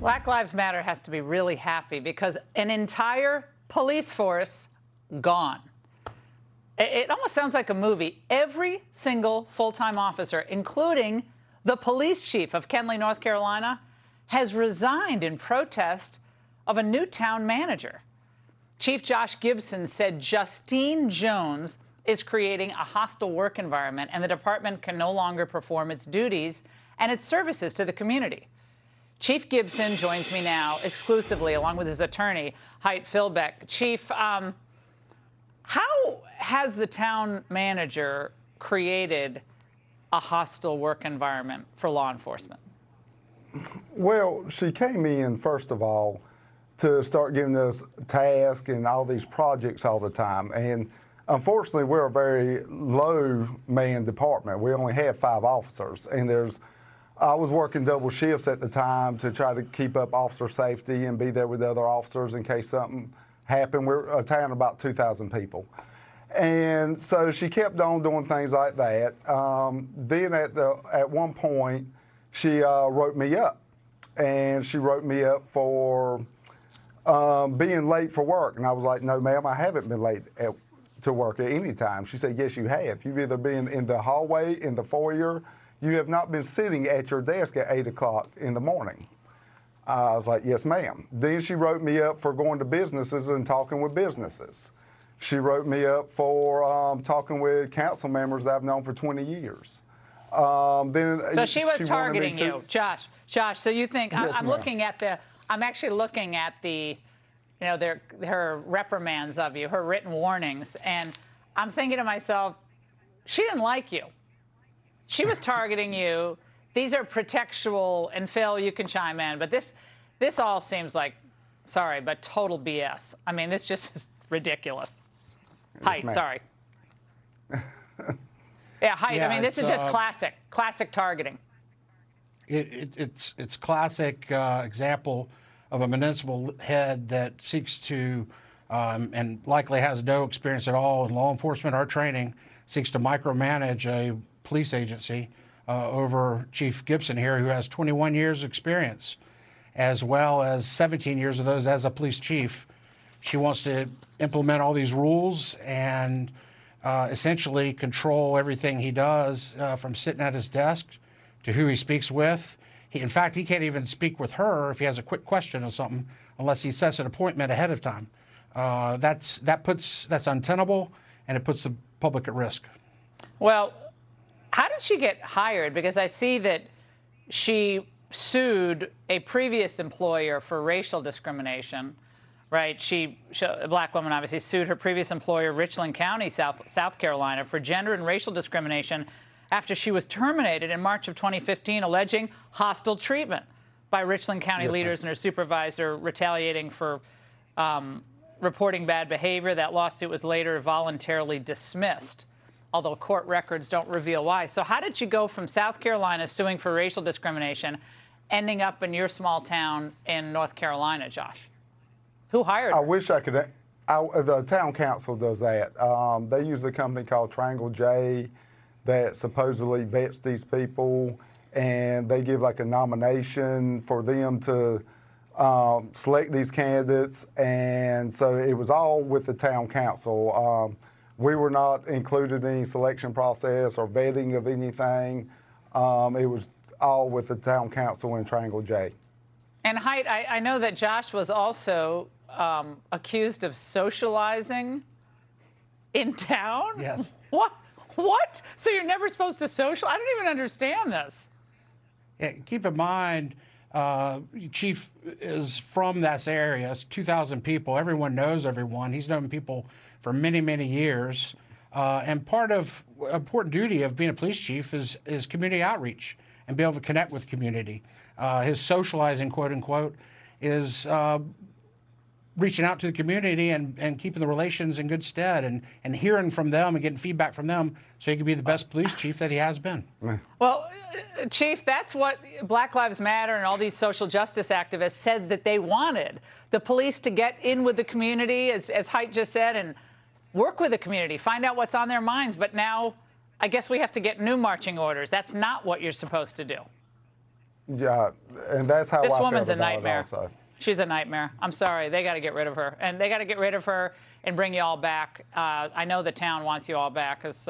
Black Lives Matter has to be really happy because an entire police force gone. It almost sounds like a movie. Every single full-time officer, including the police chief of Kenly, North Carolina, has resigned in protest of a new town manager. Chief Josh Gibson said Justine Jones is creating a hostile work environment and the department can no longer perform its duties and its services to the community. Chief Gibson joins me now exclusively along with his attorney, Haidt Philbeck. Chief, how has the town manager created a hostile work environment for law enforcement? Well, she came in, first of all, to start giving us tasks and all these projects all the time. And unfortunately, we're a very low-man department. We only have 5 officers. And I was working double shifts at the time to try to keep up officer safety and be there with the other officers in case something happened. We're a town of about 2,000 people. And so she kept on doing things like that. Then at one point, she wrote me up. And she wrote me up for being late for work. And I was like, no, ma'am, I haven't been late to work at any time. She said, yes, you have. You've either been in the hallway, in the foyer. You have not been sitting at your desk at 8 o'clock in the morning. I was like, yes, ma'am. Then she wrote me up for going to businesses and talking with businesses. She wrote me up for talking with council members that I've known for 20 years. So she was targeting you, Josh. Josh, so you think, yes, I'm actually looking at the, her reprimands of you, her written warnings, and I'm thinking to myself, she didn't like you. She was targeting you. These are pretextual, and Phil, you can chime in, but this all seems like, sorry, but total BS. I mean, this just is ridiculous. Yes, Haidt, sorry. Yeah, Haidt, yeah, I mean, this is just classic targeting. It's classic example of a municipal head that seeks to, and likely has no experience at all in law enforcement or training, seeks to micromanage a police agency over Chief Gibson here, who has 21 years experience, as well as 17 years of those as a police chief. She wants to implement all these rules and essentially control everything he does, from sitting at his desk to who he speaks with. In fact, he can't even speak with her if he has a quick question or something unless he sets an appointment ahead of time. That's untenable, and it puts the public at risk. Well, how did she get hired? Because I see that she sued a previous employer for racial discrimination, right? A black woman obviously sued her previous employer, Richland County, South Carolina, for gender and racial discrimination after she was terminated in March of 2015, alleging hostile treatment by Richland County leaders and her supervisor, retaliating for reporting bad behavior. That lawsuit was later voluntarily dismissed, although court records don't reveal why. So how did you go from South Carolina suing for racial discrimination, ending up in your small town in North Carolina, Josh? Who hired her? I wish I could. The town council does that. They use a company called Triangle J that supposedly vets these people, and they give like a nomination for them to select these candidates. And so it was all with the town council. We were not included in any selection process or vetting of anything. It was all with the town council and Triangle J. And Haidt, I know that Josh was also accused of socializing in town? Yes. What? So you're never supposed to social? I don't even understand this. Yeah, keep in mind, Chief is from this area. It's 2,000 people. Everyone knows everyone. He's known people for many, many years. And part of important duty of being a police chief is community outreach and be able to connect with community. His socializing, quote unquote, is reaching out to the community and keeping the relations in good stead and hearing from them and getting feedback from them so he can be the best police chief that he has been. Well, Chief, that's what Black Lives Matter and all these social justice activists said that they wanted. The police to get in with the community, as Haidt just said, and work with the community, find out what's on their minds. But now I guess we have to get new marching orders. That's not what you're supposed to do. Yeah, and that's how This I woman's felt a about it nightmare. also. She's a nightmare. I'm sorry. They got to get rid of her. And they got to get rid of her and bring you all back. I know the town wants you all back because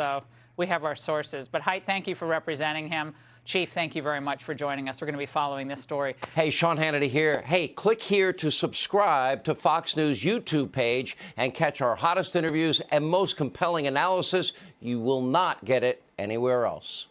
we have our sources. But Haidt, thank you for representing him. Chief, thank you very much for joining us. We're going to be following this story. Hey, Sean Hannity here. Hey, click here to subscribe to Fox News YouTube page and catch our hottest interviews and most compelling analysis. You will not get it anywhere else.